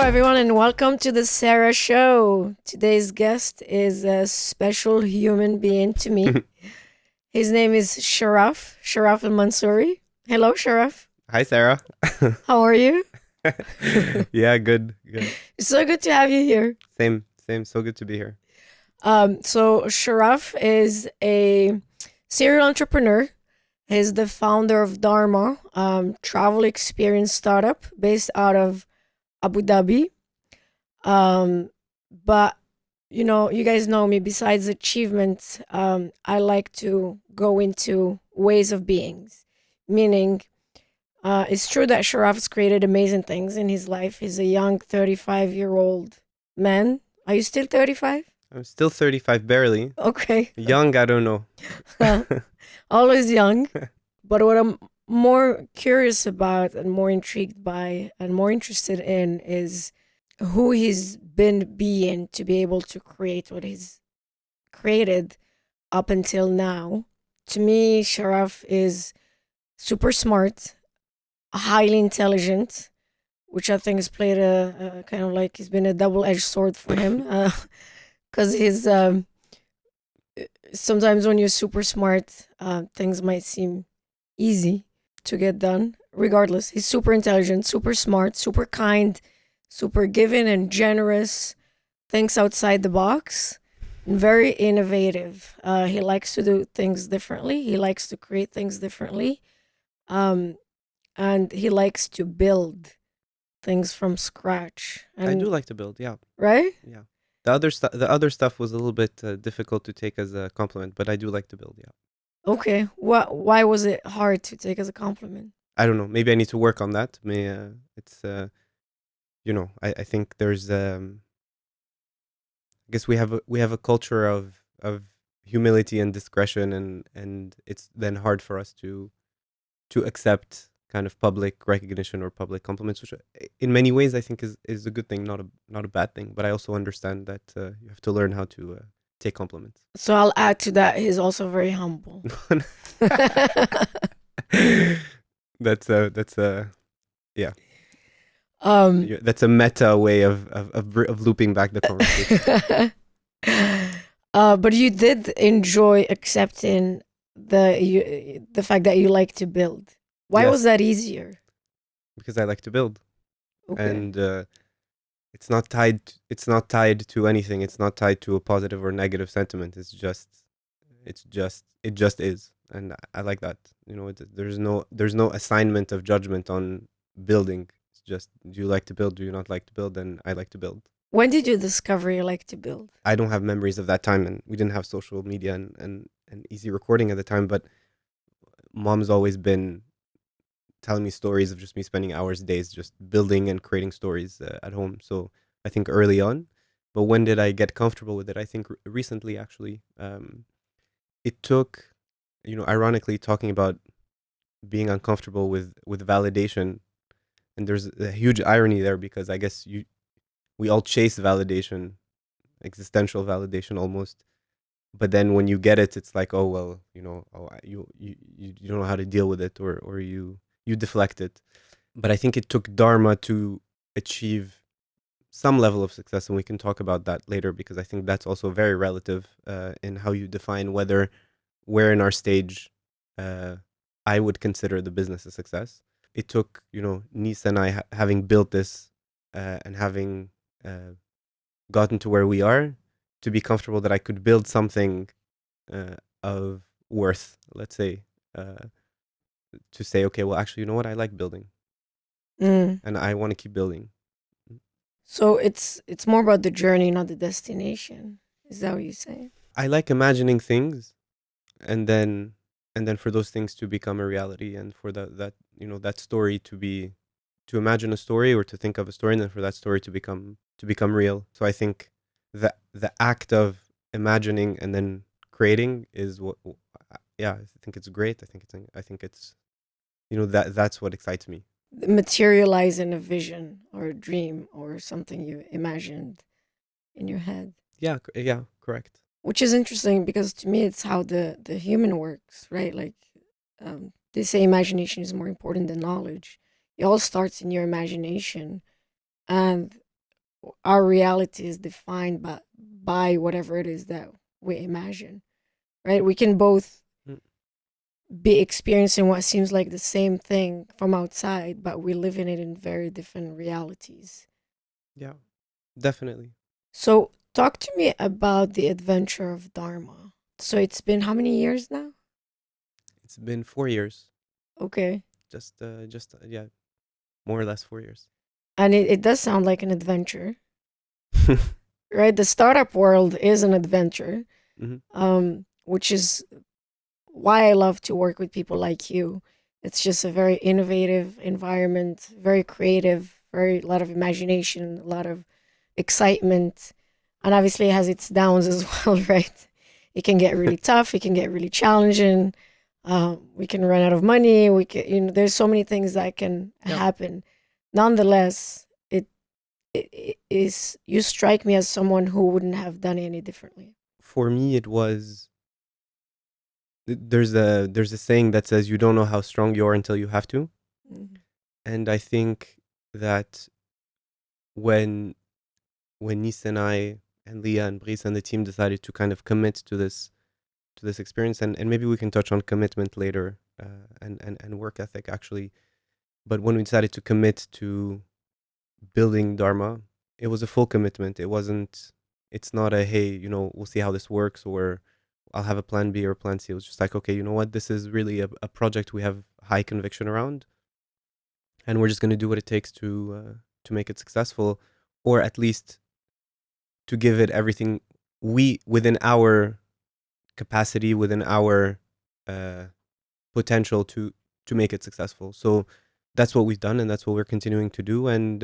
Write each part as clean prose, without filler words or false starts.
everyone, and welcome to the Sarra show. Today's guest is a special human being to me. His name is Charaf El Mansouri. Hello, Sharaf. Hi, Sarah. How are you? Yeah, good. It's so good to have you here. Same. So good to be here. So Sharaf is a serial entrepreneur. He's the founder of Dharma, travel experience startup based out of Abu Dhabi. But you guys know me. Besides achievements, I like to go into ways of beings. Meaning, it's true that Sharaf has created amazing things in his life. He's a young 35-year-old man. Are you still 35? I'm still 35, barely. Okay. Young, I don't know. Always young. But what I'm more curious about and more intrigued by and more interested in is who he's been being to be able to create what he's created up until now. To me, Sharaf is super smart, highly intelligent, which I think has played a kind of like he's been a double-edged sword for him. Because he's sometimes when you're super smart, things might seem easy to get done. Regardless, he's super intelligent, super smart, super kind, super giving and generous, thinks outside the box, and very innovative. He likes to do things differently. He likes to create things differently. And he likes to build things from scratch. And, I do like to build, yeah. Right? Yeah. The other stuff was a little bit difficult to take as a compliment, but I do like to build, yeah. Okay. Why was it hard to take as a compliment? I don't know. Maybe I need to work on that. It's I think there's I guess we have a culture of humility and discretion, and it's then hard for us to accept kind of public recognition or public compliments, which in many ways I think is a good thing, not a bad thing. But I also understand that you have to learn how to take compliments. So I'll add to that. He's also very humble. That's a yeah. Um, That's a meta way of looping back the conversation. but you did enjoy accepting the fact that you like to build. Why Yes. was that easier? Because I like to build, Okay. and it's not tied to anything. It's not tied to a positive or negative sentiment. It just is, and I like that. There's no assignment of judgment on building. It's just, do you like to build? Do you not like to build? And I like to build. When did you discover you like to build? I don't have memories of that time, and we didn't have social media and easy recording at the time. But mom's always been telling me stories of just me spending hours, days, just building and creating stories at home. So I think early on. But when did I get comfortable with it? I think recently, actually. It took, ironically, talking about being uncomfortable with validation, and there's a huge irony there, because I guess we all chase validation, existential validation almost. But then when you get it, it's like, oh well, you don't know how to deal with it, or you deflect it. But I think it took Dharma to achieve some level of success, and we can talk about that later, because I think that's also very relative in how you define where in our stage I would consider the business a success. It took, Nisa and I having built this and having gotten to where we are, to be comfortable that I could build something of worth, let's say, to say, okay, well, actually, you know what? I like building, and I want to keep building. So it's more about the journey, not the destination. Is that what you say? I like imagining things, and then for those things to become a reality, and for that story to imagine a story, or to think of a story, and then for that story to become real. So I think the act of imagining and then creating is what, yeah, I think it's great. I think it's that's what excites me. Materializing a vision or a dream or something you imagined in your head. Yeah, yeah, correct. Which is interesting, because to me it's how the human works, right? Like they say imagination is more important than knowledge. It all starts in your imagination, and our reality is defined by whatever it is that we imagine, right? We can both Mm. be experiencing what seems like the same thing from outside, but we live in it in very different realities. Yeah, definitely. So, talk to me about the adventure of Dharma. So, it's been how many years now? It's been 4 years. Okay. Yeah, more or less 4 years. And it does sound like an adventure, right? The startup world is an adventure, Mhm. which is why I love to work with people like you. It's just a very innovative environment, very creative, very a lot of imagination, a lot of excitement, and obviously it has its downs as well, right? It can get really tough. It can get really challenging. We can run out of money. We can, there's so many things that can Yeah, happen. Nonetheless, it is you strike me as someone who wouldn't have done any differently. for me it was. There's a saying that says you don't know how strong you are until you have to, Mhm. and I think that when Nis and I and Leah and Brice and the team decided to kind of commit to this experience, and maybe we can touch on commitment later, and work ethic actually. But when we decided to commit to building Dharma, it was a full commitment. It wasn't. It's not a hey, we'll see how this works, or I'll have a plan B or plan C. It was just like, okay, you know what, this is really a project we have high conviction around, and we're just going to do what it takes to make it successful, or at least to give it everything we within our capacity, within our uh, potential to make it successful. So that's what we've done, and that's what we're continuing to do. And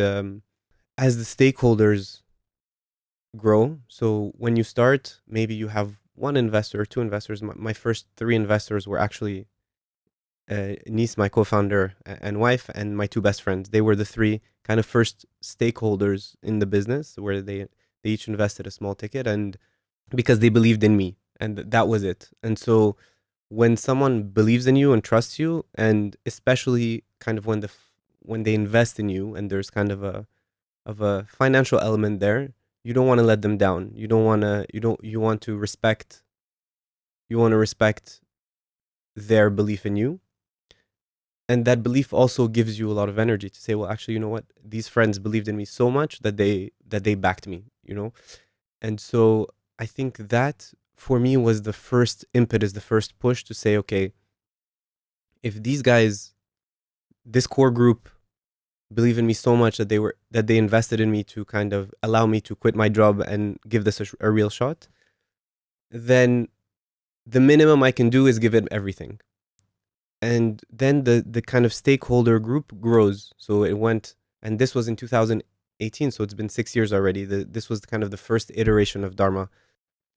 as the stakeholders grow, so when you start, maybe you have one investor or two investors. My first three investors were actually Nice, my co-founder and wife, and my two best friends. They were the three kind of first stakeholders in the business, where they each invested a small ticket, and because they believed in me, and that was it. And so when someone believes in you and trusts you, and especially kind of when they invest in you, and there's kind of a financial element there, you don't want to let them down. You want to respect, their belief in you, and that belief also gives you a lot of energy to say, well, actually, you know what, these friends believed in me so much that they backed me. And so I think that for me was the first impetus, the first push to say, okay, if these guys, this core group, believe in me so much that they invested in me to kind of allow me to quit my job and give this a real shot, then the minimum I can do is give it everything. And then the kind of stakeholder group grows. So it went, and this was in 2018, so it's been 6 years already. This was kind of the first iteration of Dharma.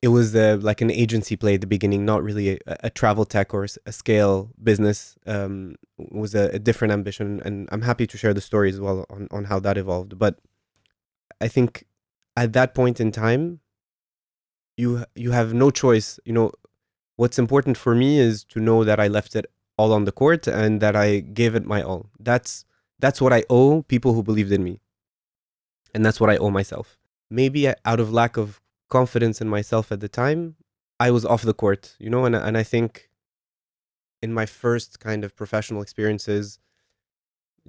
It was like an agency play at the beginning, not really a travel tech or a scale business. It was a different ambition, and I'm happy to share the story as well on how that evolved. But I think at that point in time, you have no choice. What's important for me is to know that I left it all on the court and that I gave it my all. That's what I owe people who believed in me, and that's what I owe myself. Maybe out of lack of confidence in myself at the time, I was off the court, and I think in my first kind of professional experiences,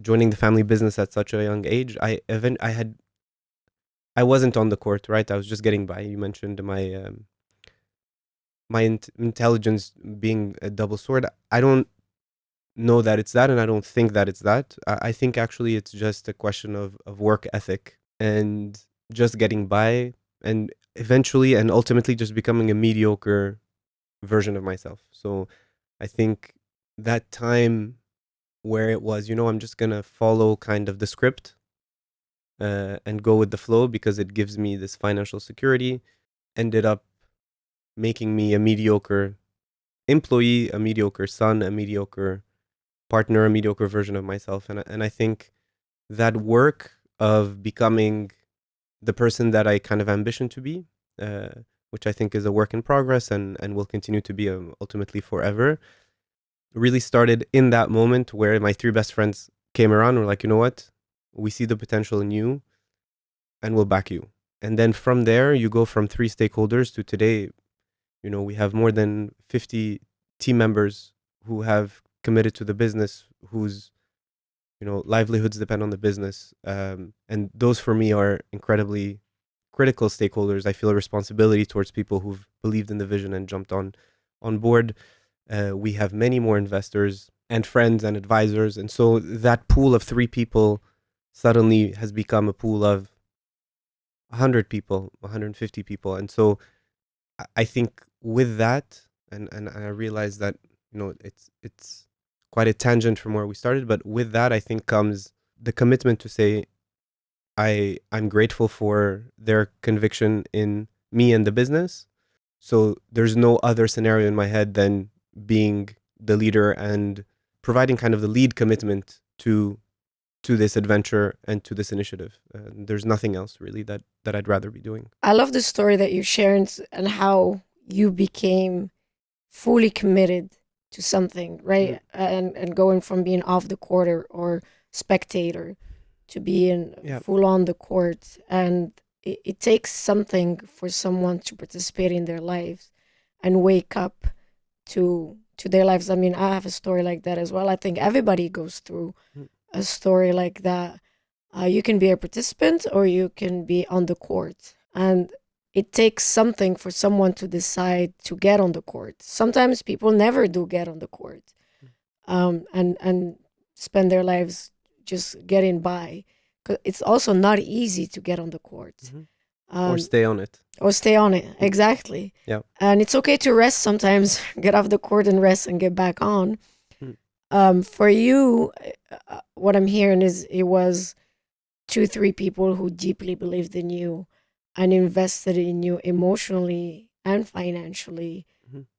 joining the family business at such a young age, I wasn't on the court, right? I was just getting by. You mentioned my intelligence being a double sword. I don't know that it's that, and I don't think that it's that. I think actually it's just a question of work ethic and just getting by, and eventually and ultimately just becoming a mediocre version of myself. So I think that time where it was, I'm just gonna follow kind of the script, and go with the flow because it gives me this financial security, ended up making me a mediocre employee, a mediocre son, a mediocre partner, a mediocre version of myself. And I think that work of becoming the person that I kind of ambition to be, uh, which I think is a work in progress and will continue to be, ultimately forever, really started in that moment where my three best friends came around and were like, you know what? We see the potential in you. and we'll back you. And then from there, you go from 3 stakeholders to today, we have more than 50 team members who have committed to the business, whose, livelihoods depend on the business. And those for me are incredibly critical stakeholders. I feel a responsibility towards people who've believed in the vision and jumped on board. We have many more investors and friends and advisors. And so that pool of 3 people suddenly has become a pool of 100 people, 150 people. And so I think with that, and I realize that, it's quite a tangent from where we started, but with that, I think comes the commitment to say, I'm grateful for their conviction in me and the business. So there's no other scenario in my head than being the leader and providing kind of the lead commitment to this adventure and to this initiative. There's nothing else really that I'd rather be doing. I love the story that you're sharing and how you became fully committed to something, right? And going from being off the court or spectator to being full on the court. And it takes something for someone to participate in their lives and wake up to their lives. I mean, I have a story like that as well. I think everybody goes through a story like that. You can be a participant or you can be on the court. And it takes something for someone to decide to get on the court. Sometimes people never do get on the court and spend their lives just getting by. 'Cause it's also not easy to get on the court. Or stay on it. Or stay on it, exactly. Yeah. And it's okay to rest sometimes, get off the court and rest and get back on. For you, what I'm hearing is it was 2-3 people who deeply believed in you and invested in you emotionally and financially.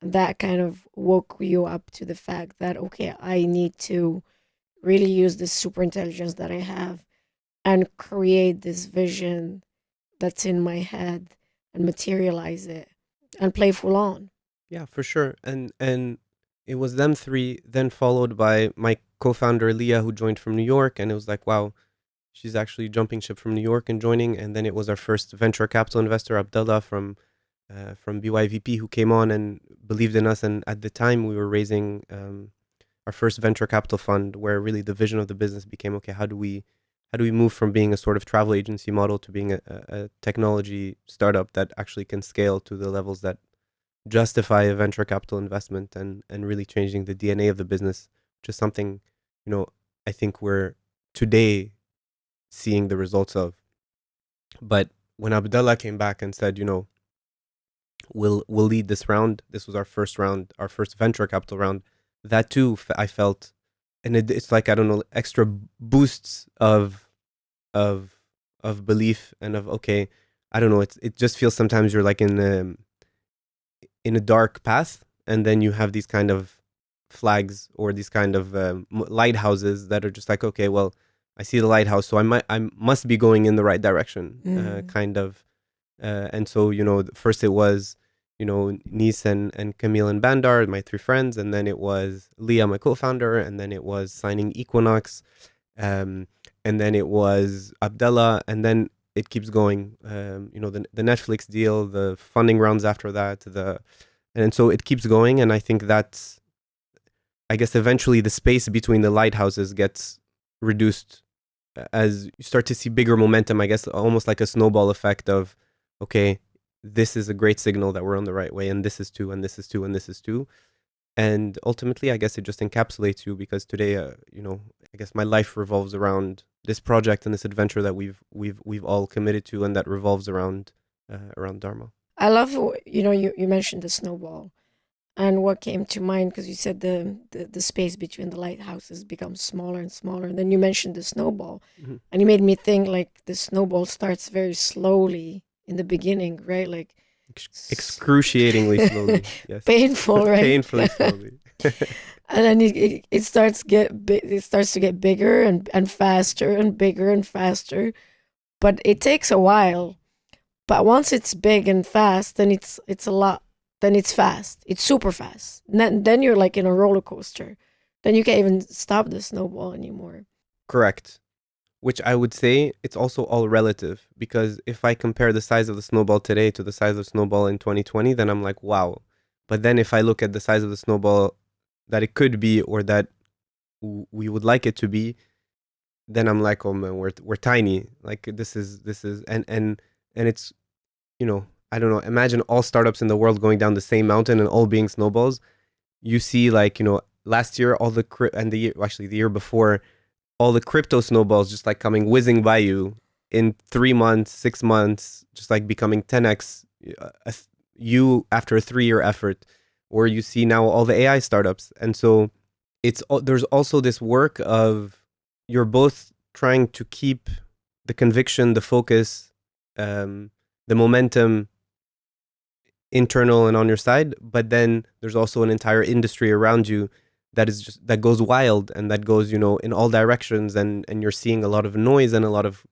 That kind of woke you up to the fact that, okay, I need to really use this super intelligence that I have and create this vision that's in my head and materialize it and play full on. Yeah, for sure. And it was them 3, then followed by my co-founder Leah, who joined from New York. And it was like, wow, she's actually jumping ship from New York and joining. And then it was our first venture capital investor, Abdullah from BYVP, who came on and believed in us. And at the time, we were raising our first venture capital fund, where really the vision of the business became, okay, how do we move from being a sort of travel agency model to being a technology startup that actually can scale to the levels that justify a venture capital investment and really changing the DNA of the business, which is something, I think we're today seeing the results of. But when Abdullah came back and said, we'll lead this round, this was our first round, our first venture capital round, that too, I felt, and it's like, I don't know, extra boosts of belief and of, okay, I don't know, it just feels sometimes you're like in a dark path, and then you have these kind of flags or these kind of lighthouses that are just like, okay, well, I see the lighthouse, so I must be going in the right direction, kind of. And so, first it was, Nis and Camille and Bandar, my 3 friends, and then it was Leah, my co-founder, and then it was signing Equinox, and then it was Abdullah, and then it keeps going. The Netflix deal, the funding rounds after that, and so it keeps going. And I think that's, I guess, eventually the space between the lighthouses gets reduced as you start to see bigger momentum, I guess, almost like a snowball effect of, okay, this is a great signal that we're on the right way, and this is too, and this is too, and this is too. And ultimately, I guess it just encapsulates you, because today, I guess my life revolves around this project and this adventure that we've all committed to, and that revolves around Dharma. I love, you mentioned the snowball, and what came to mind, because you said the space between the lighthouses becomes smaller and smaller, and then you mentioned the snowball, and you made me think like the snowball starts very slowly in the beginning, right? Like excruciatingly slowly, yes. Painful, right? Painfully slowly. And then it starts to get bigger and faster and bigger and faster, but it takes a while. But once it's big and fast, then it's a lot. Then it's fast. It's super fast. Then you're like in a roller coaster. Then you can't even stop the snowball anymore. Correct. which I would say it's also all relative, because if I compare the size of the snowball today to the size of the snowball in 2020, then I'm like, wow. But then if I look at the size of the snowball that it could be, or that we would like it to be, then I'm like, oh man, we're tiny. Like this is and it's, I don't know. Imagine all startups in the world going down the same mountain and all being snowballs. You see, like, last year all the and the year before, all the crypto snowballs just like coming whizzing by you in 3 months, 6 months, just like becoming 10x you after a 3-year effort. Or you see now all the AI startups, and so there's also this work of, you're both trying to keep the conviction, the focus, the momentum internal and on your side, but then there's also an entire industry around you that goes wild, and that goes, in all directions, and you're seeing a lot of noise and a lot of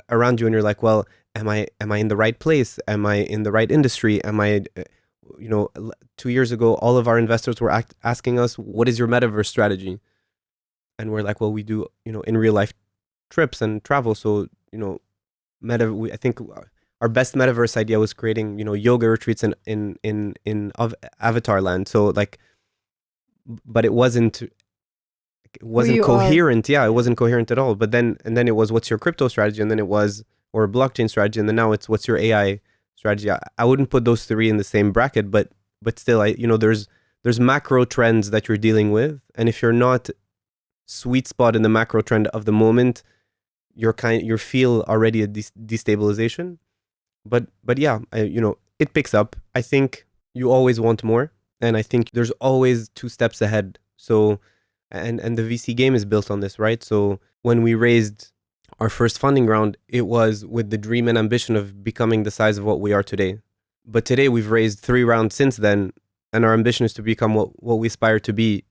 around you, and you're like, well, am I in the right place? Am I in the right industry? Am I 2 years ago, all of our investors were asking us, what is your metaverse strategy? And we're like, well, we do, in real life trips and travel. So, I think our best metaverse idea was creating, yoga retreats in Avatar land. So like, but it wasn't coherent. Yeah, it wasn't coherent at all. But then it was, what's your crypto strategy? And then it was, or blockchain strategy. And then now it's, what's your AI strategy? I wouldn't put those three in the same bracket, but still, there's macro trends that you're dealing with. And if you're not sweet spot in the macro trend of the moment, you feel already a destabilization. But yeah, it picks up. I think you always want more, and I think there's always 2 steps ahead. So, and the VC game is built on this, right? So when we raised our first funding round, it was with the dream and ambition of becoming the size of what we are today. But today we've raised 3 rounds since then, and our ambition is to become what we aspire to be,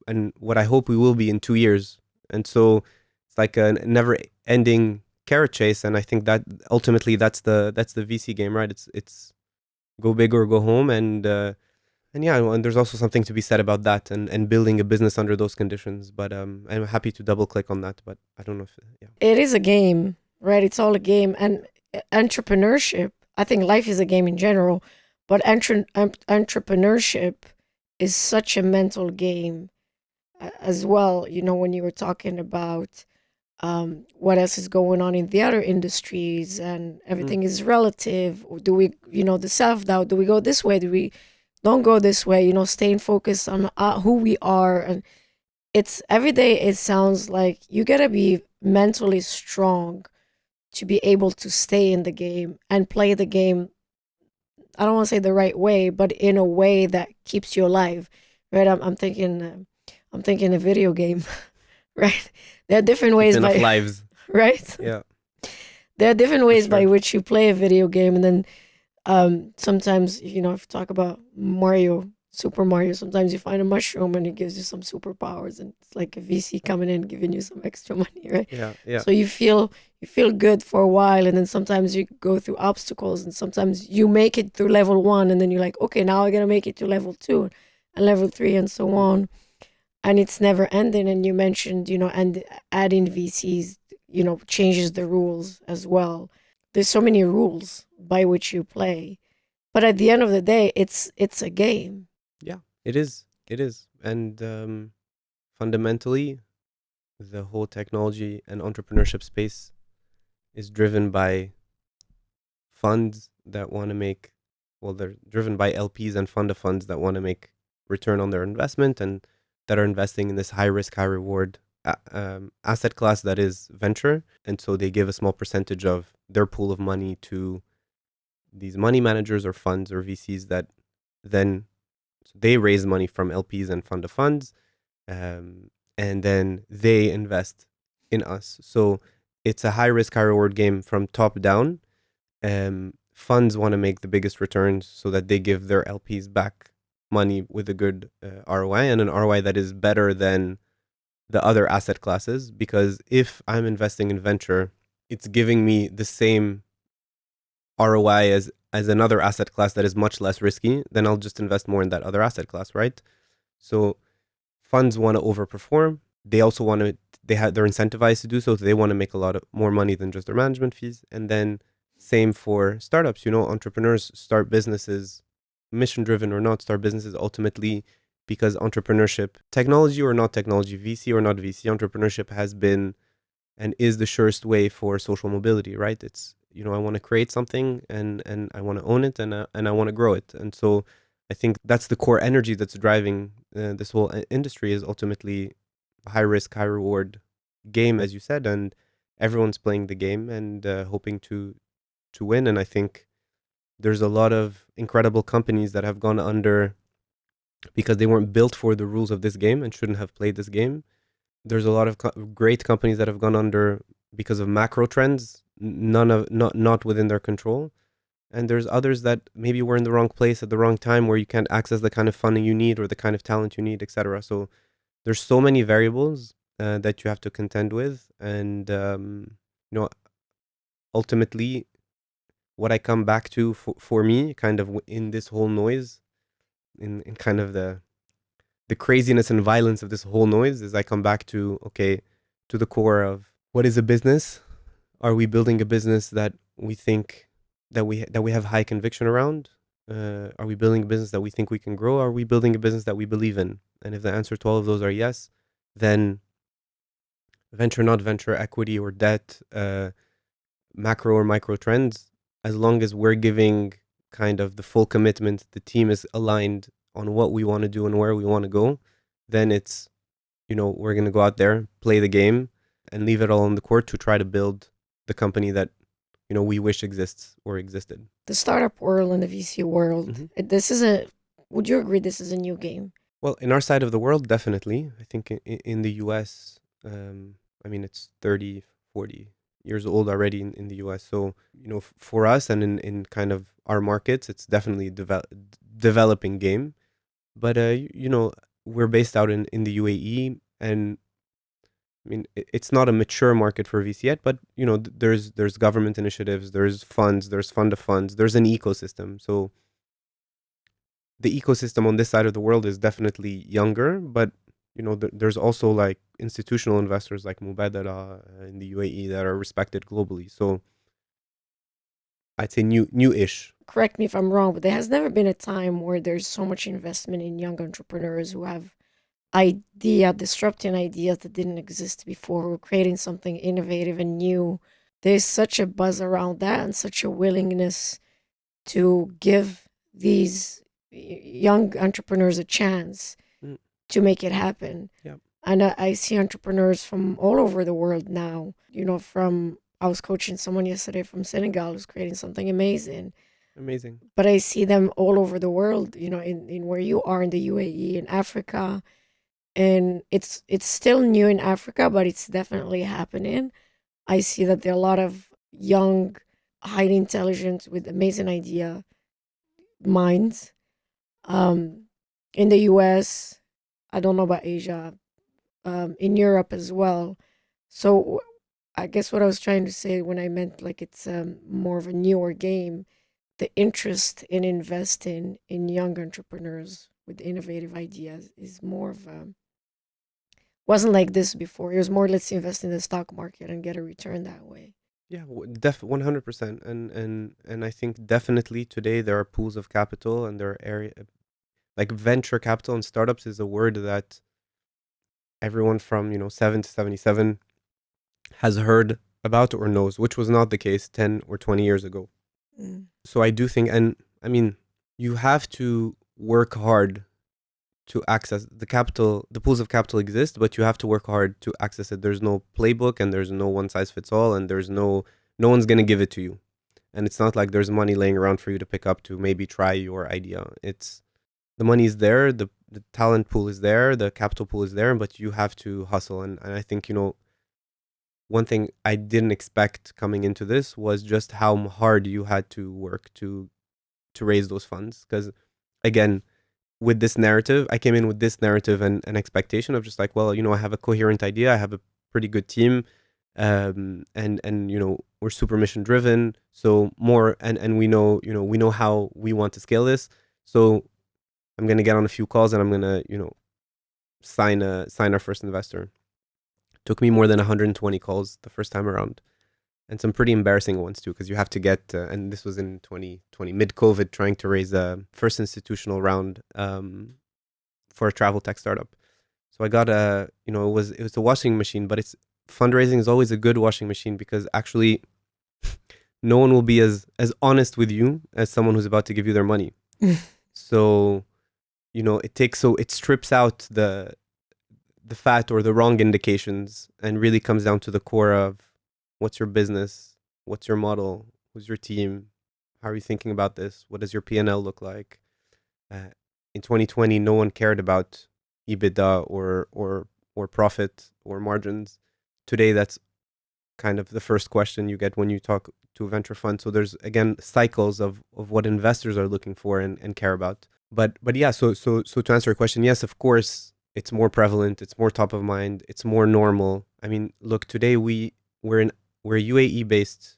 and what I hope we will be in 2 years. And so it's like a never-ending carrot chase, and I think that ultimately that's the VC game, right? It's go big or go home, and yeah, and there's also something to be said about that, and building a business under those conditions. But I'm happy to double click on that. But I don't know if It is a game, right? It's all a game, and entrepreneurship. I think life is a game in general, but entrepreneurship is such a mental game as well. When you were talking about what else is going on in the other industries, and everything is relative. Do we, the self-doubt, do we go this way? Do we don't go this way? Staying focused on who we are. And it's every day, it sounds like you gotta be mentally strong to be able to stay in the game and play the game. I don't want to say the right way, but in a way that keeps you alive, right? I'm thinking a video game, right? There are different ways enough lives, right? Yeah, there are different ways sure. by which you play a video game, and then sometimes, if you talk about Super Mario, sometimes you find a mushroom and it gives you some superpowers, and it's like a VC coming in giving you some extra money, right? Yeah. So you feel good for a while, and then sometimes you go through obstacles, and sometimes you make it through level 1, and then you're like, okay, now I gotta make it to level 2 and level 3 and so on. And it's never ending. And you mentioned, and adding VCs, changes the rules as well. There's so many rules by which you play, but at the end of the day, it's a game. Yeah, it is. And fundamentally, the whole technology and entrepreneurship space is driven by funds that want to make, they're driven by LPs and fund of funds that want to make return on their investment, and that are investing in this high risk, high reward asset class that is venture. And so they give a small percentage of their pool of money to these money managers or funds or VCs, that then they raise money from LPs and fund of funds, and then they invest in us. So it's a high risk, high reward game from top down. Funds want to make the biggest returns so that they give their LPs back money with a good ROI, and an ROI that is better than the other asset classes. Because if I'm investing in venture, it's giving me the same ROI as another asset class that is much less risky, then I'll just invest more in that other asset class, right? So funds want to overperform. They also want to they're incentivized to do so. So they want to make a lot of more money than just their management fees. And then same for startups. Entrepreneurs start businesses, mission driven or not, start businesses ultimately because entrepreneurship, technology or not technology, VC or not VC, entrepreneurship has been and is the surest way for social mobility, right? It's, I want to create something and I want to own it and I want to grow it. And so I think that's the core energy that's driving this whole industry, is ultimately a high risk, high reward game, as you said, and everyone's playing the game and hoping to win. And I think there's a lot of incredible companies that have gone under because they weren't built for the rules of this game and shouldn't have played this game. There's a lot of great companies that have gone under because of macro trends, not within their control. And there's others that maybe were in the wrong place at the wrong time, where you can't access the kind of funding you need or the kind of talent you need, etc. So there's so many variables that you have to contend with, and ultimately, what I come back to for me, kind of in this whole noise, in kind of the craziness and violence of this whole noise, is I come back to, okay, to the core of what is a business. Are we building a business that we think that we have high conviction around? Are we building a business that we think we can grow? Are we building a business that we believe in? And if the answer to all of those are yes, then venture, not venture, equity or debt, macro or micro trends, as long as we're giving kind of the full commitment, the team is aligned on what we want to do and where we want to go, then it's, we're going to go out there, play the game, and leave it all on the court to try to build the company that, we wish exists or existed. The startup world and the VC world, would you agree this is a new game? Well, in our side of the world, definitely. I think in the US, it's 30, 40 years old already in the US. So, for us and in kind of our markets, it's definitely developing game. But, we're based out in the UAE, and it's not a mature market for VC yet, but, there's government initiatives, there's funds, there's fund of funds, there's an ecosystem. So the ecosystem on this side of the world is definitely younger, but there's also like institutional investors like Mubadala in the UAE that are respected globally. So I'd say new-ish. Correct me if I'm wrong, but there has never been a time where there's so much investment in young entrepreneurs who have disrupting ideas that didn't exist before, who are creating something innovative and new. There's such a buzz around that and such a willingness to give these young entrepreneurs a chance to make it happen. Yep. And I see entrepreneurs from all over the world now. I was coaching someone yesterday from Senegal who's creating something amazing. But I see them all over the world, in where you are in the UAE, in Africa. And it's still new in Africa, but it's definitely happening. I see that there are a lot of young, highly intelligent, with amazing idea minds. In the US, I don't know about Asia, in Europe as well. So I guess what I was trying to say when I meant like it's more of a newer game, the interest in investing in young entrepreneurs with innovative ideas is more of wasn't like this before. It was more, let's invest in the stock market and get a return that way. Yeah, 100%. And I think definitely today there are pools of capital, and there are like venture capital and startups is a word that everyone from 7 to 77 has heard about or knows, which was not the case 10 or 20 years ago. So I do think, and you have to work hard to access the capital. The pools of capital exist, but you have to work hard to access it. There's no playbook, and there's no one size fits all, and there's no one's going to give it to you. And it's not like there's money laying around for you to pick up to maybe try your idea. It's the money is there, the talent pool is there, the capital pool is there, but you have to hustle. And I think, one thing I didn't expect coming into this was just how hard you had to work to raise those funds. Because again, with this narrative, I came in with this narrative and an expectation of just like, well, I have a coherent idea, I have a pretty good team, and we're super mission driven. So more, and we know how we want to scale this. So I'm gonna get on a few calls and I'm gonna sign our first investor. Took me more than 120 calls the first time around, and some pretty embarrassing ones too, because you have to get, and this was in 2020, mid-COVID, trying to raise a first institutional round for a travel tech startup. So I got it was a washing machine, but it's fundraising is always a good washing machine because actually no one will be as honest with you as someone who's about to give you their money. So, it strips out the fat or the wrong indications and really comes down to the core of what's your business, what's your model, who's your team, how are you thinking about this, what does your P&L look like. In 2020, no one cared about EBITDA or profit or margins. Today, that's kind of the first question you get when you talk to a venture fund. So there's again cycles of what investors are looking for and care about. But yeah, so to answer your question, yes, of course, it's more prevalent, it's more top of mind, it's more normal. I mean, look, today we're a UAE based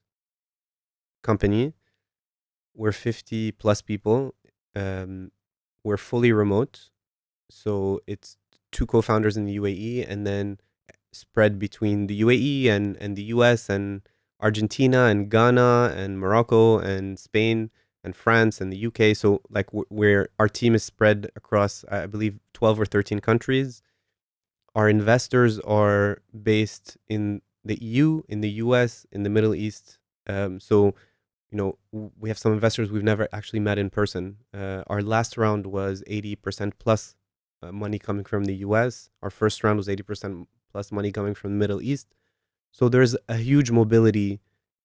company. We're 50 plus people. We're fully remote. So it's two co-founders in the UAE and then spread between the UAE and the US and Argentina and Ghana and Morocco and Spain and France and the UK. So like where our team is spread across, I believe, 12 or 13 countries. Our investors are based in the EU, in the US, in the Middle East. We have some investors we've never actually met in person. Our last round was 80% plus money coming from the US. Our first round was 80% plus money coming from the Middle East. So there's a huge mobility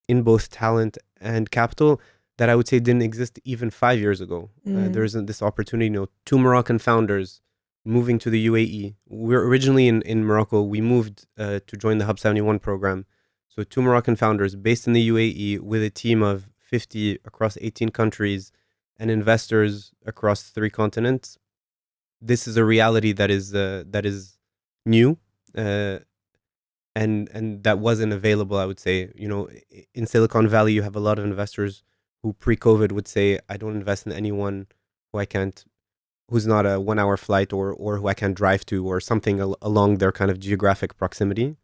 in both talent and capital that I would say didn't exist even 5 years ago. There's this opportunity, two Moroccan founders moving to the UAE. We're originally in Morocco. We moved to join the Hub 71 program. So two Moroccan founders based in the UAE with a team of 50 across 18 countries and investors across 3 continents. This is a reality that is new, and that wasn't available. I would say, in Silicon Valley, you have a lot of investors who pre-COVID would say, "I don't invest in anyone who's not a 1 hour flight or who I can't drive to or something along their kind of geographic proximity."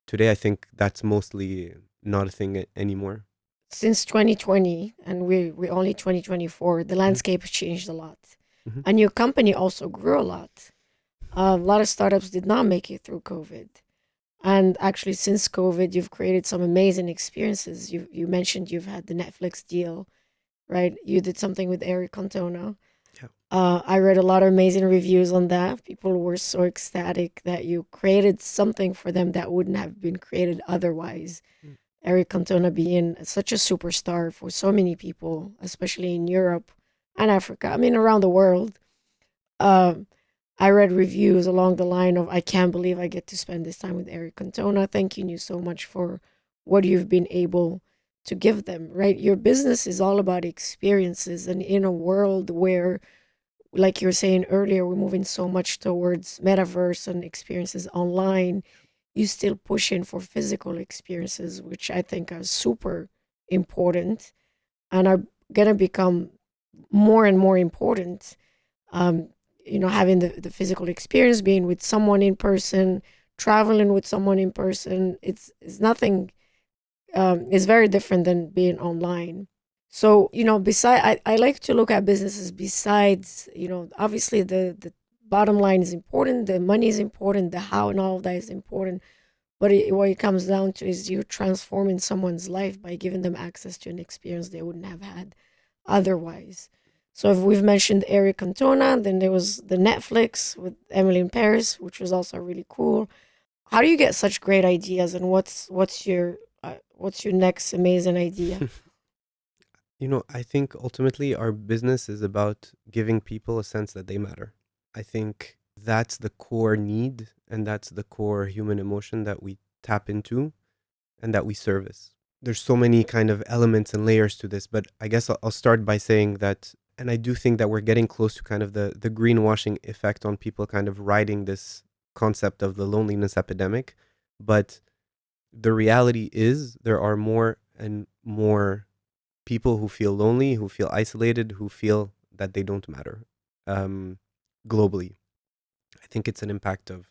Today, I think that's mostly not a thing anymore. Since 2020, and we're only 2024, the landscape has changed a lot. Mhm. And your company also grew a lot. A lot of startups did not make it through COVID. And actually, since COVID, you've created some amazing experiences. You mentioned you've had the Netflix deal, right? You did something with Eric Cantona. Yeah. I read a lot of amazing reviews on that. People were so ecstatic that you created something for them that wouldn't have been created otherwise. Mm. Eric Cantona being such a superstar for so many people, especially in Europe and Africa. I mean, around the world. Um, I read reviews along the line of, "I can't believe I get to spend this time with Eric Cantona. Thanking you so much for what you've been able to give them," right? Your business is all about experiences. And in a world where, like you were saying earlier, we're moving so much towards metaverse and experiences online, you still pushing for physical experiences, which I think are super important and are going to become more and more important. Um, having the physical experience, being with someone in person, traveling with someone in person, it's nothing, it's very different than being online. So, I like to look at businesses besides, obviously the bottom line is important, the money is important, the how and all of that is important. But what it comes down to is you're transforming someone's life by giving them access to an experience they wouldn't have had otherwise. So if we've mentioned Eric Cantona, then there was the Netflix with Emily in Paris, which was also really cool. How do you get such great ideas, and what's your next amazing idea? I think ultimately our business is about giving people a sense that they matter. I think that's the core need and that's the core human emotion that we tap into and that we service. There's so many kind of elements and layers to this, but I guess I'll start by saying that, and I do think that we're getting close to kind of the greenwashing effect on people kind of riding this concept of the loneliness epidemic. But the reality is there are more and more people who feel lonely, who feel isolated, who feel that they don't matter, um, globally. I think it's an impact of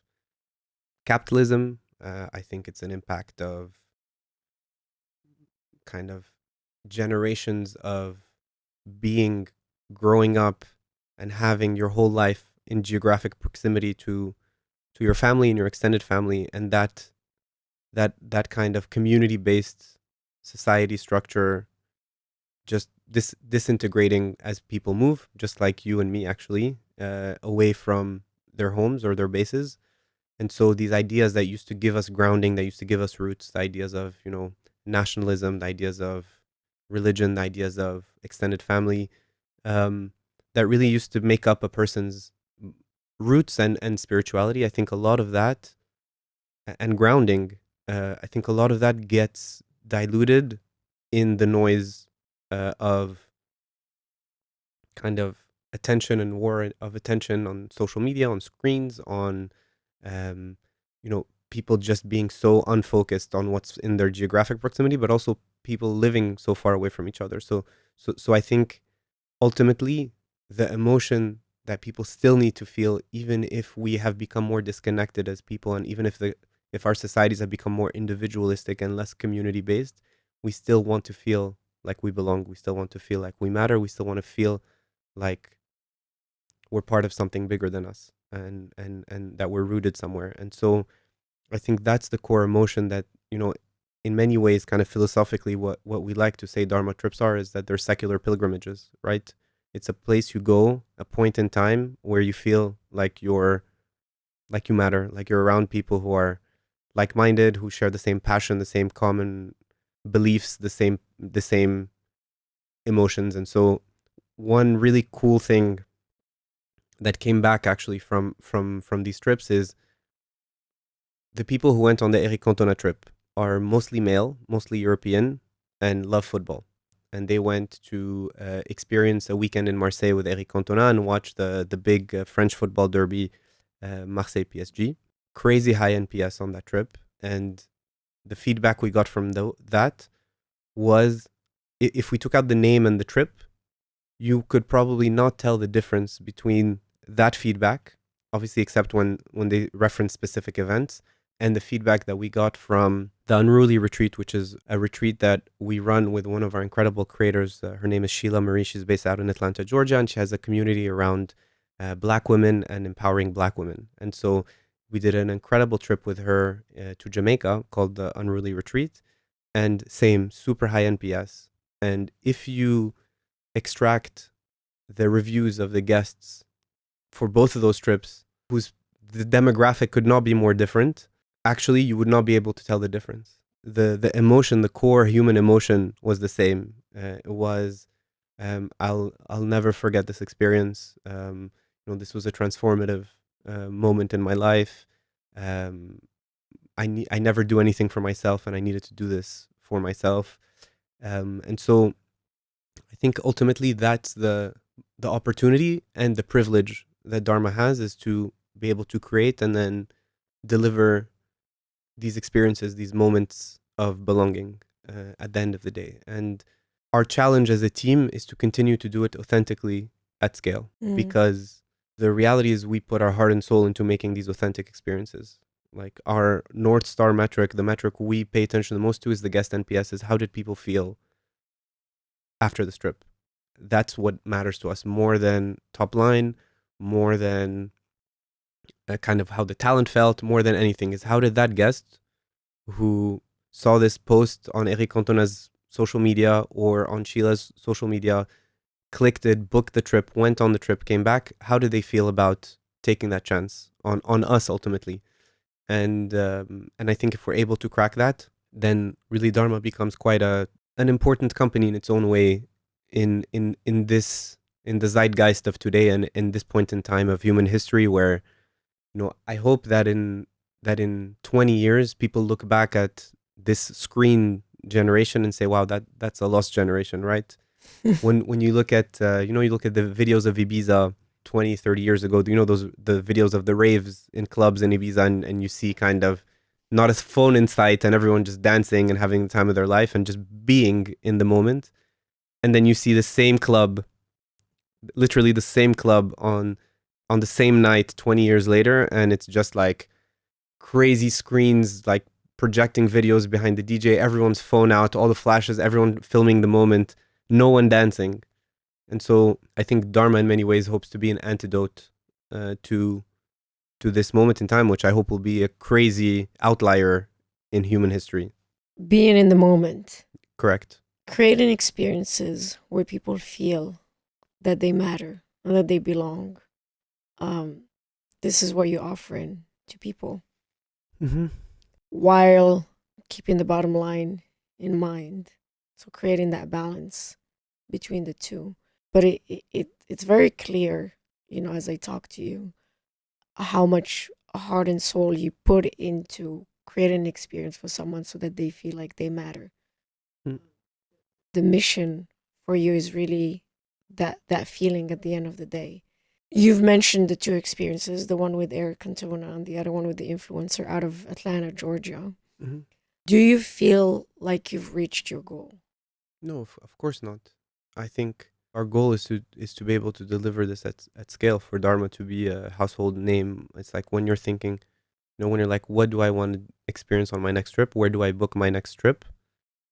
capitalism. I think it's an impact of kind of generations of growing up and having your whole life in geographic proximity to your family and your extended family, and that kind of community based society structure just disintegrating as people move, just like you and me actually, away from their homes or their bases. And so these ideas that used to give us grounding, that used to give us roots, the ideas of, nationalism, the ideas of religion, the ideas of extended family, um, that really used to make up a person's roots and spirituality. I think a lot of that and grounding, I think a lot of that gets diluted in the noise of kind of attention and war of attention on social media, on screens, on um, people just being so unfocused on what's in their geographic proximity, but also people living so far away from each other. So I think ultimately the emotion that people still need to feel, even if we have become more disconnected as people, and even if our societies have become more individualistic and less community based, we still want to feel like we belong. We still want to feel like we matter. We still want to feel like we're part of something bigger than us, and that we're rooted somewhere. And so I think that's the core emotion that, in many ways, kind of philosophically, what we like to say Dharma trips are is that they're secular pilgrimages, right? It's a place you go, a point in time where you feel like like you matter, like you're around people who are like-minded, who share the same passion, the same common beliefs, the same emotions. And so one really cool thing that came back actually from these trips is the people who went on the Eric Cantona trip are mostly male, mostly European, and love football. And they went to experience a weekend in Marseille with Eric Cantona and watch the big French football derby, Marseille PSG. Crazy high NPS on that trip. And the feedback we got from that was, if we took out the name and the trip, you could probably not tell the difference between that feedback, obviously, except when they reference specific events, and the feedback that we got from the Unruly Retreat, which is a retreat that we run with one of our incredible creators. Her name is Sheila Marie. She's based out in Atlanta, Georgia, and she has a community around Black women and empowering Black women. And so we did an incredible trip with her to Jamaica called the Unruly Retreat, and same, super high NPS. And if you extract the reviews of the guests for both of those trips, whose the demographic could not be more different, actually you would not be able to tell the difference. The emotion, the core human emotion was the same. It was, I'll never forget this experience. This was a transformative moment in my life. I never do anything for myself, and I needed to do this for myself. And so I think ultimately that's the opportunity and the privilege that Dharma has, is to be able to create and then deliver these experiences, these moments of belonging at the end of the day. And our challenge as a team is to continue to do it authentically at scale, because the reality is we put our heart and soul into making these authentic experiences. Like our North Star metric, the metric we pay attention the most to, is the guest NPS, is how did people feel after this trip. That's what matters to us more than top line, more than kind of how the talent felt, more than anything, is how did that guest who saw this post on Eric Cantona's social media or on Sheila's social media, clicked it, booked the trip, went on the trip, came back, how did they feel about taking that chance on us ultimately? And I think if we're able to crack that, then really Dharma becomes quite an important company in its own way in the zeitgeist of today, and in this point in time of human history, where I hope that in 20 years people look back at this screen generation and say, wow, that's a lost generation, right? when you look at you look at the videos of Ibiza 20-30 years ago, the videos of the raves in clubs in Ibiza, and you see kind of not a phone in sight and everyone just dancing and having the time of their life and just being in the moment. And then you see the same club, literally the same club on the same night 20 years later, and it's just like crazy screens, like projecting videos behind the DJ, everyone's phone out, all the flashes, everyone filming the moment, no one dancing. And so I think Dharma in many ways hopes to be an antidote to this moment in time, which I hope will be a crazy outlier in human history. Being in the moment, Correct. creating experiences where people feel that they matter and that they belong. This is what you're offering to people, Mm-hmm. while keeping the bottom line in mind. So creating that balance between the two. But it's very clear, as I talk to you, how much heart and soul you put into creating an experience for someone so that they feel like they matter. Mm. The mission for you is really that feeling at the end of the day. You've mentioned the two experiences, the one with Eric Cantona and the other one with the influencer out of Atlanta, Georgia. Mm-hmm. Do you feel like you've reached your goal? No, of course not. I think our goal is to be able to deliver this at scale, for Dharma to be a household name. It's like when you're thinking, when you're like, what do I want to experience on my next trip? Where do I book my next trip?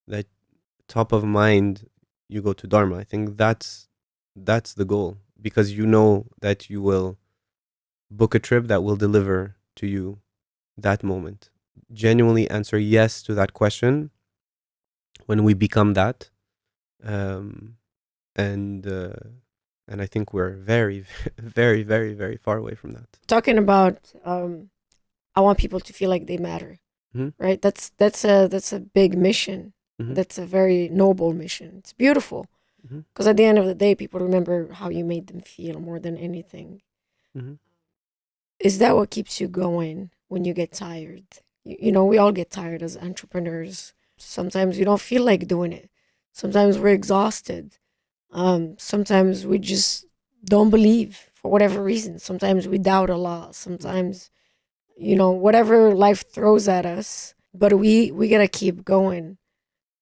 That top of mind, you go to Dharma. I think that's the goal, because you know that you will book a trip that will deliver to you that moment. Genuinely answer yes to that question when we become that. Um, and uh, and I think we're very, very, very, very far away from that. Talking about, I want people to feel like they matter, Mm-hmm. right? That's a big mission. Mm-hmm. That's a very noble mission. It's beautiful Mm-hmm. because at the end of the day, people remember how you made them feel more than anything. Mm-hmm. Is that what keeps you going when you get tired? We all get tired as entrepreneurs. Sometimes you don't feel like doing it. Sometimes we're exhausted. Sometimes we just don't believe for whatever reason. Sometimes we doubt a lot. Sometimes, whatever life throws at us, but we gotta keep going,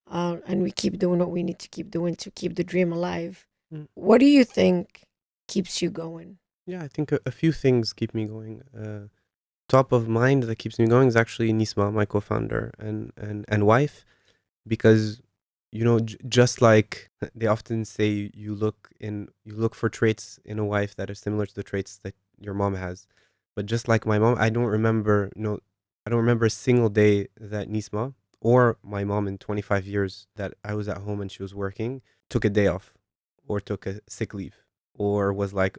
and we keep doing what we need to keep doing to keep the dream alive. Mm. What do you think keeps you going? Yeah, I think a few things keep me going. Top of mind that keeps me going is actually Nisma, my co-founder and wife, because just like they often say, you look for traits in a wife that are similar to the traits that your mom has. But just like my mom, I don't remember a single day that Nisma or my mom in 25 years that I was at home and she was working took a day off or took a sick leave or was like,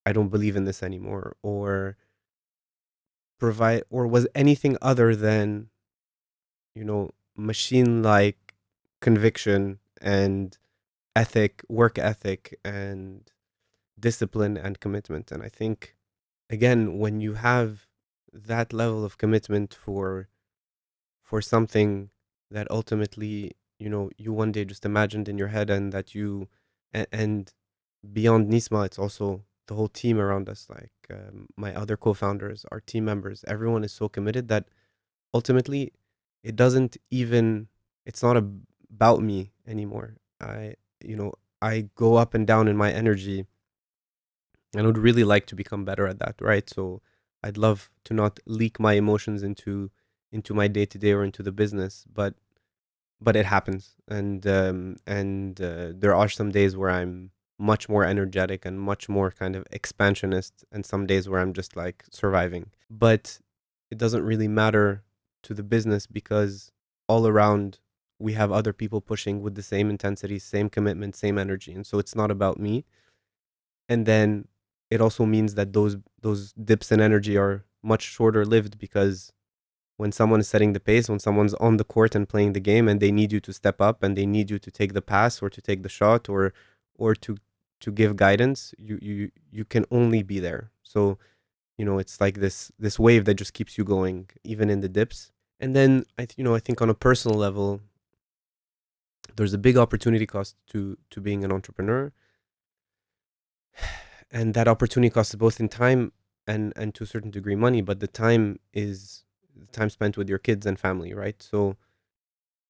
I don't believe in this anymore, or was anything other than, machine like conviction and work ethic and discipline and commitment. And I think, again, when you have that level of commitment for something that ultimately, you one day just imagined in your head, and that and beyond Nisma, it's also the whole team around us, like my other co-founders, our team members, everyone is so committed that ultimately it doesn't even it's not about me anymore. I go up and down in my energy, and I would really like to become better at that, right? So I'd love to not leak my emotions into my day to day or into the business, but it happens, and there are some days where I'm much more energetic and much more kind of expansionist, and some days where I'm just like surviving. But it doesn't really matter to the business, because all around we have other people pushing with the same intensity, same commitment, same energy, and so it's not about me. And then it also means that those dips in energy are much shorter lived, because when someone is setting the pace, when someone's on the court and playing the game, and they need you to step up, and they need you to take the pass or to take the shot, or to give guidance, you can only be there. So it's like this wave that just keeps you going even in the dips. And then I think on a personal level, there's a big opportunity cost to being an entrepreneur, and that opportunity cost is both in time and to a certain degree money. But the time is the time spent with your kids and family, right? So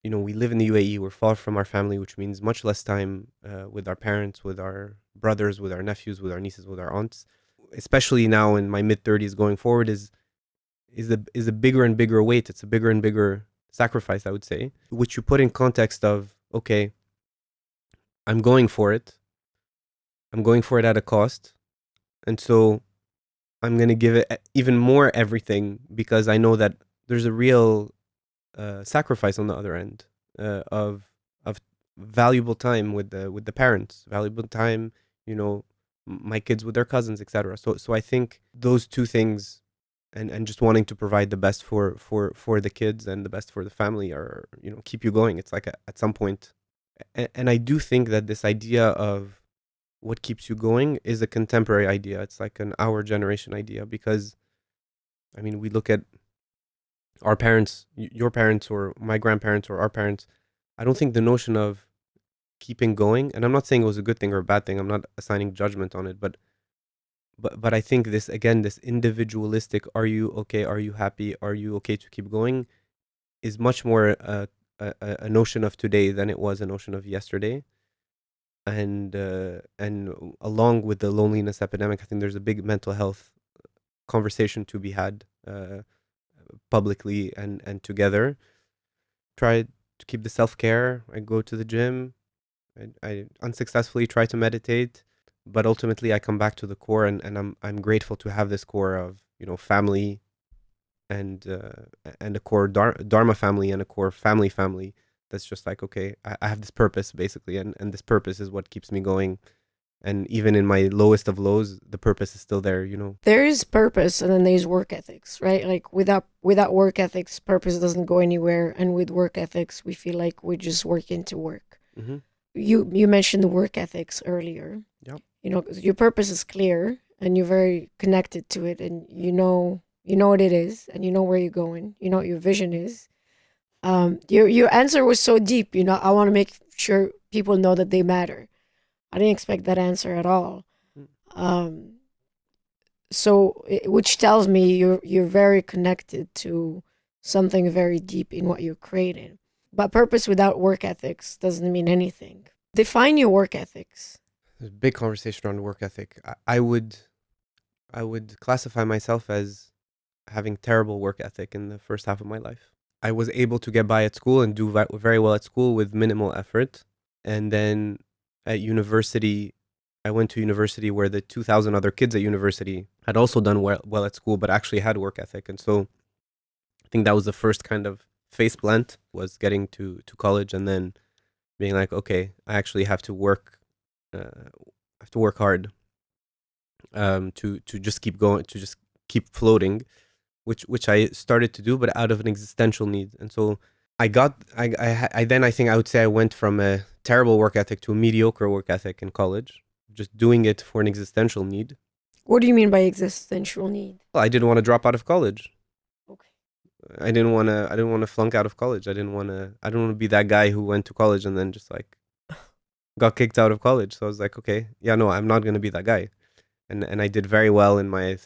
we live in the UAE, we're far from our family, which means much less time with our parents, with our brothers, with our nephews, with our nieces, with our aunts. especially now in my mid-30s going forward, is a bigger and bigger weight. It's a bigger and bigger sacrifice, I would say, which you put in context of, okay, I'm going for it. I'm going for it at a cost. And so I'm going to give it even more everything, because I know that there's a real sacrifice on the other end, of valuable time with the parents, valuable time, my kids with their cousins, etc. So I think those two things, and just wanting to provide the best for the kids and the best for the family, are, keep you going. It's like at some point, and I do think that this idea of what keeps you going is a contemporary idea. It's like an our generation idea, because I mean, we look at our parents, your parents, or my grandparents, or our parents. I don't think the notion of keeping going, and I'm not saying it was a good thing or a bad thing, I'm not assigning judgment on it, but I think this, again, this individualistic, are you okay, are you happy, are you okay to keep going, is much more a notion of today than it was a notion of yesterday. And along with the loneliness epidemic, I think there's a big mental health conversation to be had, publicly and together. Try to keep the self-care. I go to the gym. I unsuccessfully try to meditate, but ultimately I come back to the core, and I'm grateful to have this core of, family, and a core Dharma family, and a core family that's just like, okay, I have this purpose, basically, and this purpose is what keeps me going. And even in my lowest of lows, the purpose is still there. There is purpose, and then there's work ethics, right? Like without work ethics, purpose doesn't go anywhere, and with work ethics, we feel like we're just working to work. Mm-hmm. You mentioned the work ethics earlier. Yep. Your purpose is clear, and you're very connected to it, and you know what it is, and you know where you're going. You know what your vision is. Your answer was so deep. I want to make sure people know that they matter. I didn't expect that answer at all. Which tells me you're very connected to something very deep in what you're creating. But purpose without work ethics doesn't mean anything. Define your work ethics. There's a big conversation around work ethic. I would classify myself as having terrible work ethic in the first half of my life. I was able to get by at school and do very well at school with minimal effort. And then at university, I went to university where the 2,000 other kids at university had also done well at school, but actually had work ethic. And so I think that was the first kind of face plant, was getting to college, and then being like, okay, I actually have to work, hard, to just keep going, to just keep floating, which I started to do, but out of an existential need. And so I think I would say I went from a terrible work ethic to a mediocre work ethic in college, just doing it for an existential need. What do you mean by existential need? Well, I didn't want to drop out of college. Okay. I didn't want to flunk out of college. I didn't want to be that guy who went to college and then just like got kicked out of college. So I was like, okay, yeah, no, I'm not going to be that guy. And I did very well in my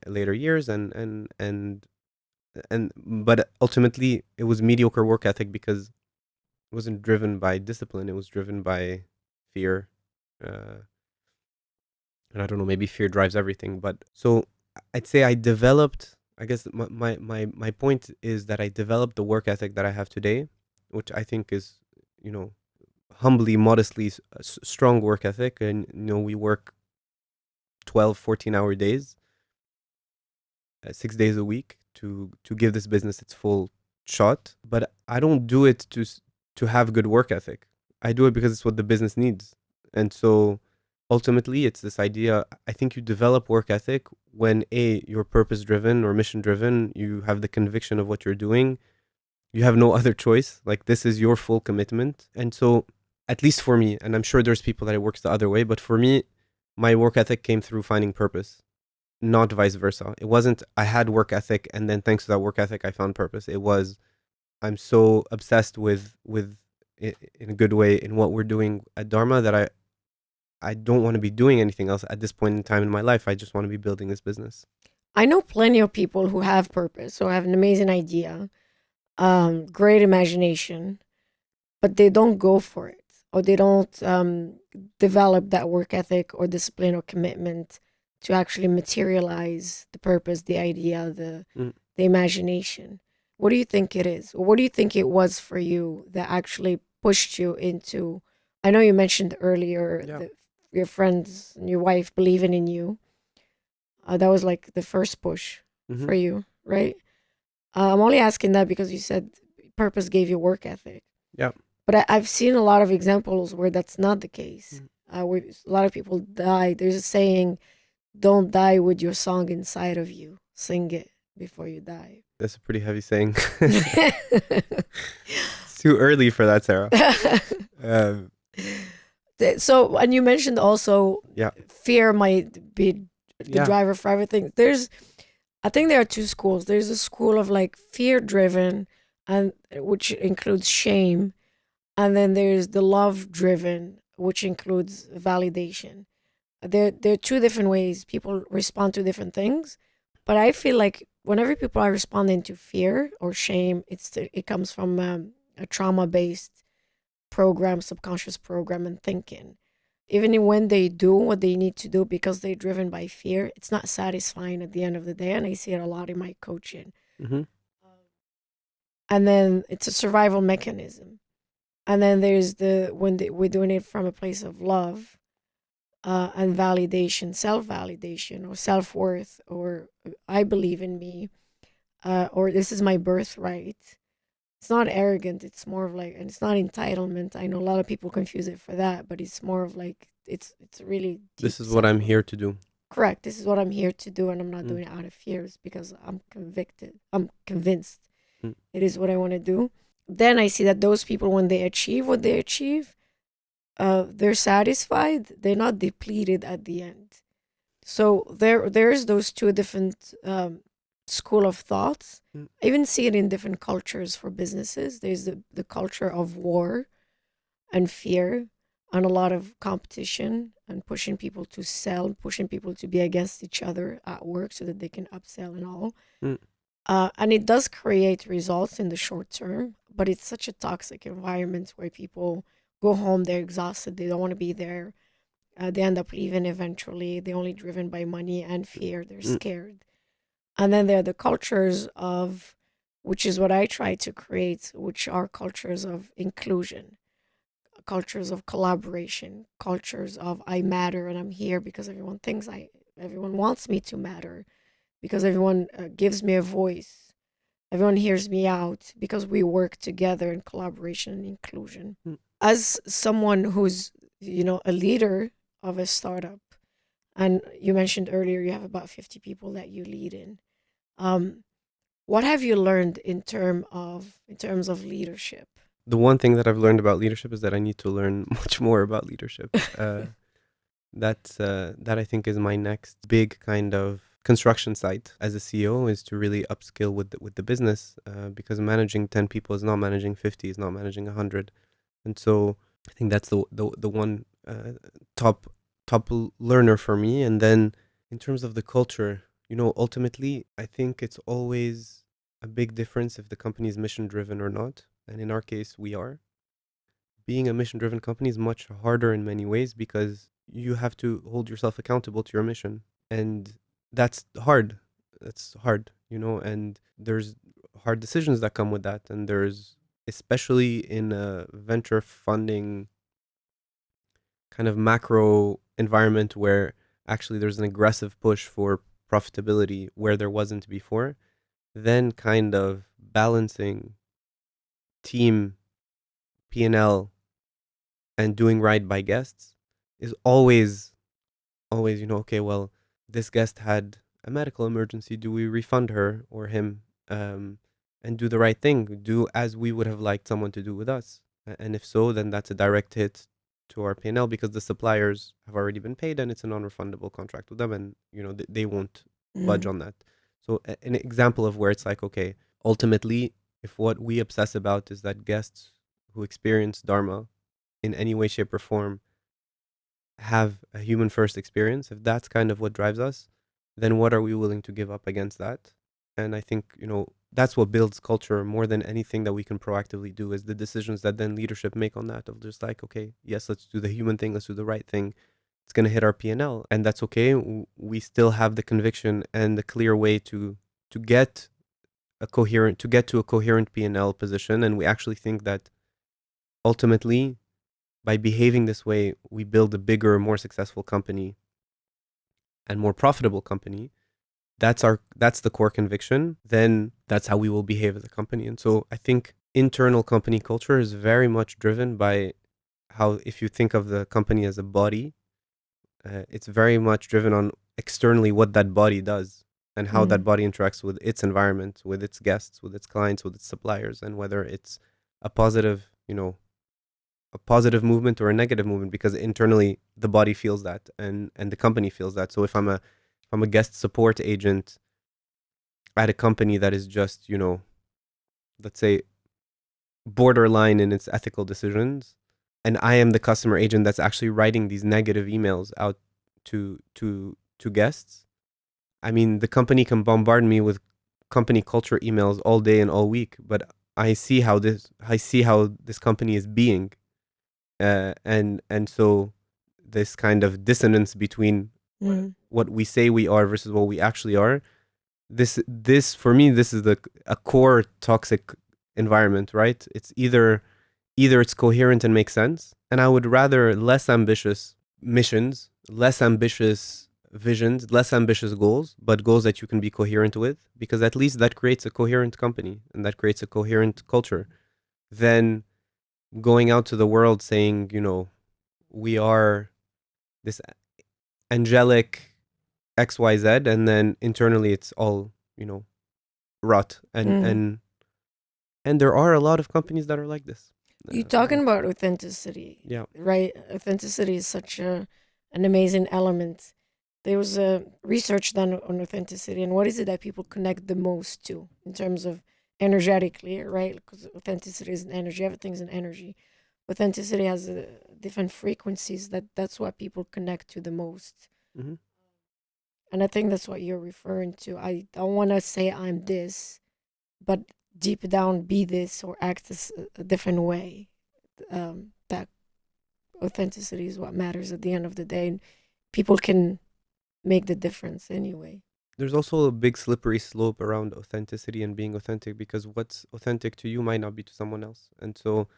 later years, but ultimately it was mediocre work ethic because it wasn't driven by discipline. It was driven by fear. And I don't know, maybe fear drives everything. But so I'd say I developed, I guess my point is that I developed the work ethic that I have today, which I think is, humbly, modestly, strong work ethic. And, we work 12, 14-hour days, 6 days a week to give this business its full shot. But I don't do it to have good work ethic. I do it because it's what the business needs. And so ultimately it's this idea, I think you develop work ethic when you're purpose driven or mission driven, you have the conviction of what you're doing, you have no other choice, like this is your full commitment. And so, at least for me, and I'm sure there's people that it works the other way, but for me, my work ethic came through finding purpose, not vice versa. It wasn't I had work ethic and then thanks to that work ethic I found purpose. It was, I'm so obsessed with in a good way in what we're doing at Dharma that I don't want to be doing anything else at this point in time in my life. I just want to be building this business. I know plenty of people who have purpose, who have an amazing idea, great imagination, but they don't go for it, or they don't develop that work ethic or discipline or commitment to actually materialize the purpose, the idea, Mm. the imagination. What do you think it is? Or what do you think it was for you that actually pushed you into? I know you mentioned earlier Yeah. that your friends and your wife believing in you. That was like the first push Mm-hmm. for you, right? I'm only asking that because you said purpose gave you work ethic. Yeah. But I've seen a lot of examples where that's not the case. Mm. Where a lot of people die. There's a saying, don't die with your song inside of you. Sing it before you die. That's a pretty heavy saying. It's too early for that, Sarah. Um, So, and you mentioned also yeah. fear might be the Yeah. driver for everything. I think there are two schools. There's a school of like fear driven, and which includes shame, and then there's the love driven, which includes validation. There are two different ways people respond to different things, but I feel like whenever people are responding to fear or shame, it comes from a trauma based program, subconscious program, and thinking. Even when they do what they need to do because they're driven by fear, it's not satisfying at the end of the day. And I see it a lot in my coaching. Mm-hmm. And then it's a survival mechanism. And then there's we're doing it from a place of love and validation, self validation, or self worth, or I believe in me, or this is my birthright. It's not arrogant. It's more of like, and it's not entitlement. I know a lot of people confuse it for that, but it's more of like it's really deep. This is what I'm self-worth. here to do. Correct. This is what I'm here to do, and I'm not Mm. doing it out of fears because I'm convicted. I'm convinced Mm. it is what I want to do. Then I see that those people, when they achieve what they achieve, they're satisfied. They're not depleted at the end. So there's those two different school of thoughts. Mm. I even see it in different cultures for businesses. There's the culture of war and fear and a lot of competition and pushing people to sell, pushing people to be against each other at work so that they can upsell and all. Mm. And it does create results in the short term, but it's such a toxic environment where people go home, they're exhausted, they don't want to be there. They end up leaving eventually. They're only driven by money and fear. They're Mm. scared. And then there are the cultures of, which is what I try to create, which are cultures of inclusion, cultures of collaboration, cultures of I matter and I'm here because everyone wants me to matter, because everyone gives me a voice. Everyone hears me out because we work together in collaboration and inclusion. Mm. As someone who's, a leader of a startup, and you mentioned earlier you have about 50 people that you lead in. What have you learned in terms of leadership? The one thing that I've learned about leadership is that I need to learn much more about leadership. That I think is my next big kind of construction site as a CEO, is to really upskill with the business, because managing 10 people is not managing 50, is not managing 100. And so I think that's the one top learner for me. And then in terms of the culture, ultimately, I think it's always a big difference if the company is mission driven or not. And in our case, we are. Being a mission driven company is much harder in many ways because you have to hold yourself accountable to your mission. And that's hard. That's hard, and there's hard decisions that come with that. And there's, especially in a venture funding kind of macro environment where actually there's an aggressive push for profitability where there wasn't before, then kind of balancing team P&L and doing right by guests is always, okay, well, this guest had a medical emergency. Do we refund her or him, and do the right thing? Do as we would have liked someone to do with us. And if so, then that's a direct hit to our P&L because the suppliers have already been paid and it's a non-refundable contract with them, and they won't budge Mm. on that. So an example of where it's like, okay, ultimately, if what we obsess about is that guests who experience Dharma in any way, shape, or form have a human first experience, if that's kind of what drives us, then what are we willing to give up against that? And I think, that's what builds culture more than anything that we can proactively do, is the decisions that then leadership make on that, of just like, okay, yes, let's do the human thing, let's do the right thing. it's going to hit our P&L, and that's okay. We still have the conviction and the clear way to get to get to a coherent P&L position, and we actually think that ultimately, by behaving this way, we build a bigger, more successful company and more profitable company. That's the core conviction. Then that's how we will behave as a company. And so I think internal company culture is very much driven by how, if you think of the company as a body, it's very much driven on externally what that body does and how that body interacts with its environment, with its guests, with its clients, with its suppliers, and whether it's a positive, a positive movement or a negative movement, because internally the body feels that and the company feels that. So if I'm a guest support agent at a company that is just, let's say borderline in its ethical decisions, and I am the customer agent that's actually writing these negative emails out to guests, I mean, the company can bombard me with company culture emails all day and all week, but I see how this company is being, and so this kind of dissonance between what we say we are versus what we actually are. This for me, this is a core toxic environment, right? It's either it's coherent and makes sense, and I would rather less ambitious missions, less ambitious visions, less ambitious goals, but goals that you can be coherent with, because at least that creates a coherent company and that creates a coherent culture. Then going out to the world saying, we are this angelic XYZ, and then internally it's all, rot. And there are a lot of companies that are like this. You're talking about authenticity. Yeah. Right? Authenticity is such an amazing element. There was a research done on authenticity, and what is it that people connect the most to in terms of energetically, right? Because authenticity is an energy, everything's an energy. Authenticity has different frequencies, that's what people connect to the most. Mm-hmm. And I think that's what you're referring to. I don't want to say I'm this, but deep down be this or act a different way. That authenticity is what matters at the end of the day. And people can make the difference anyway. There's also a big slippery slope around authenticity and being authentic, because what's authentic to you might not be to someone else. And so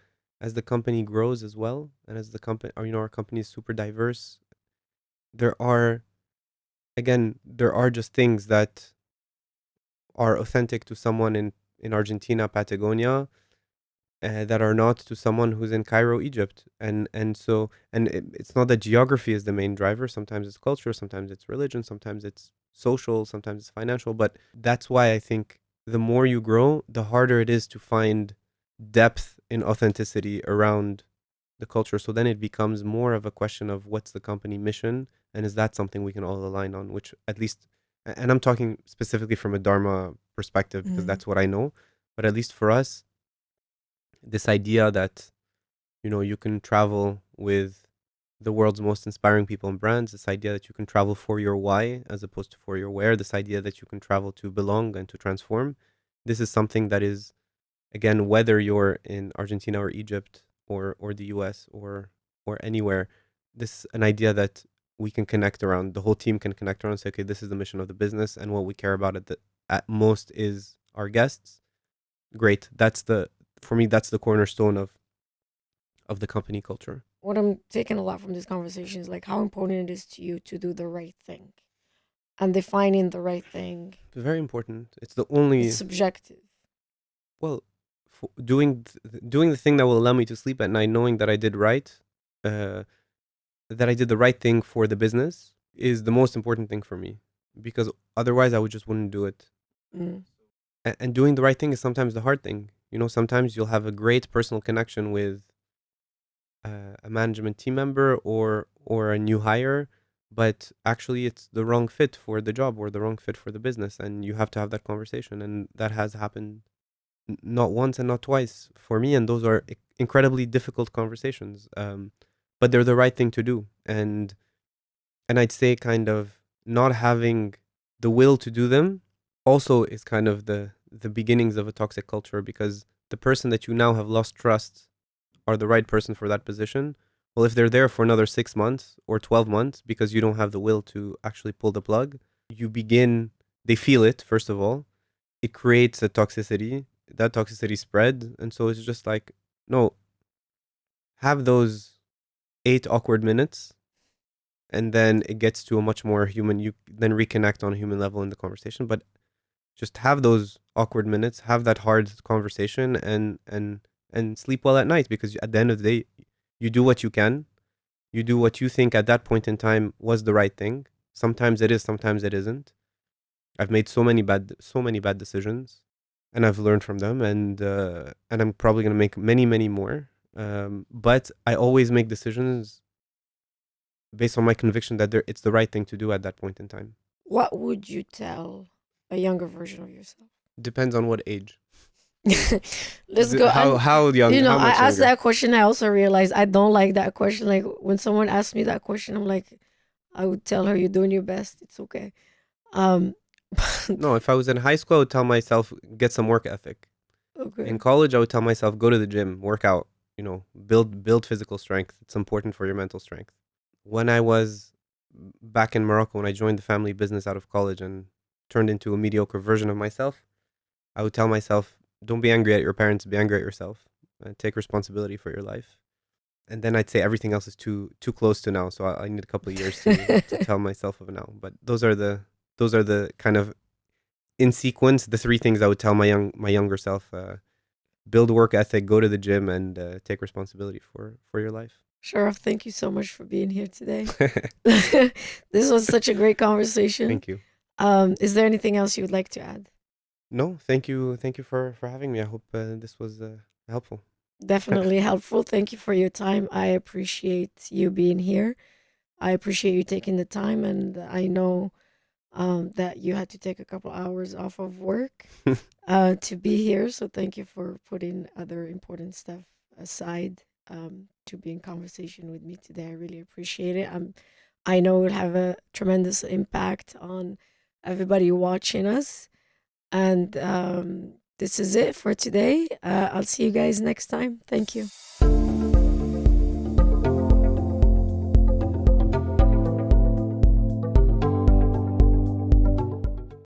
as the company grows as well, and as the company, our company is super diverse, there are just things that are authentic to someone in Argentina, Patagonia, that are not to someone who's in Cairo, Egypt. It's not that geography is the main driver. Sometimes it's culture, sometimes it's religion, sometimes it's social, sometimes it's financial. But that's why I think the more you grow, the harder it is to find depth in authenticity around the culture. So then it becomes more of a question of what's the company mission, and is that something we can all align on, which at least, and I'm talking specifically from a Dharma perspective because that's what I know, but at least for us, this idea that, you can travel with the world's most inspiring people and brands, this idea that you can travel for your why as opposed to for your where, this idea that you can travel to belong and to transform. This is something that is, again, whether you're in Argentina or Egypt or the US or anywhere, this an idea that we can connect around, the whole team can connect around and say, okay, this is the mission of the business, and what we care about at most is our guests. Great. For me, that's the cornerstone of the company culture. What I'm taking a lot from this conversation is like how important it is to you to do the right thing, and defining the right thing. Very important. It's the only. It's subjective. Well, doing the thing that will allow me to sleep at night, knowing that I did right, that I did the right thing for the business, is the most important thing for me, because otherwise I just wouldn't do it. And doing the right thing is sometimes the hard thing. Sometimes you'll have a great personal connection with a management team member or a new hire, but actually it's the wrong fit for the job or the wrong fit for the business, and you have to have that conversation. And that has happened not once and not twice for me, and those are incredibly difficult conversations, but they're the right thing to do. And I'd say kind of not having the will to do them also is kind of the beginnings of a toxic culture, because the person that you now have lost trust are the right person for that position Well, if they're there for another 6 months or 12 months because you don't have the will to actually pull the plug, they feel it, first of all. It creates a toxicity. That toxicity spreads. And so it's just like, no, have those 8 awkward minutes, and then it gets to a much more human, you then reconnect on a human level in the conversation. But just have those awkward minutes, have that hard conversation, and sleep well at night, because at the end of the day, you do what you can. You do what you think at that point in time was the right thing. Sometimes it is, sometimes it isn't. I've made so many bad decisions, and I've learned from them, and I'm probably gonna make many more. But I always make decisions based on my conviction that it's the right thing to do at that point in time. What would you tell a younger version of yourself? Depends on what age. Let's go. How young? You know, how much I asked younger? that question. I also realized I don't like that question. Like when someone asks me that question, I'm like, I would tell her, "You're doing your best. It's okay." Um, No, if I was in high school, I would tell myself, get some work ethic. okay. In college, I would tell myself, go to the gym, work out, build physical strength. It's important for your mental strength. When I was back in Morocco, when I joined the family business out of college and turned into a mediocre version of myself, I would tell myself, don't be angry at your parents, be angry at yourself. Take responsibility for your life. And then I'd say everything else is too close to now, so I need a couple of years to tell myself of now. But those are the kind of, in sequence, the three things I would tell my younger self: build work ethic, go to the gym, and take responsibility for your life. Sharaf, thank you so much for being here today. This was such a great conversation. Thank you. Is there anything else you would like to add? No, thank you for having me. I hope this was helpful. Definitely helpful. Thank you for your time. I appreciate you being here. I appreciate you taking the time, and I know that you had to take a couple hours off of work to be here. So thank you for putting other important stuff aside to be in conversation with me today. I really appreciate it. I know it will have a tremendous impact on everybody watching us. And this is it for today. I'll see you guys next time. Thank you.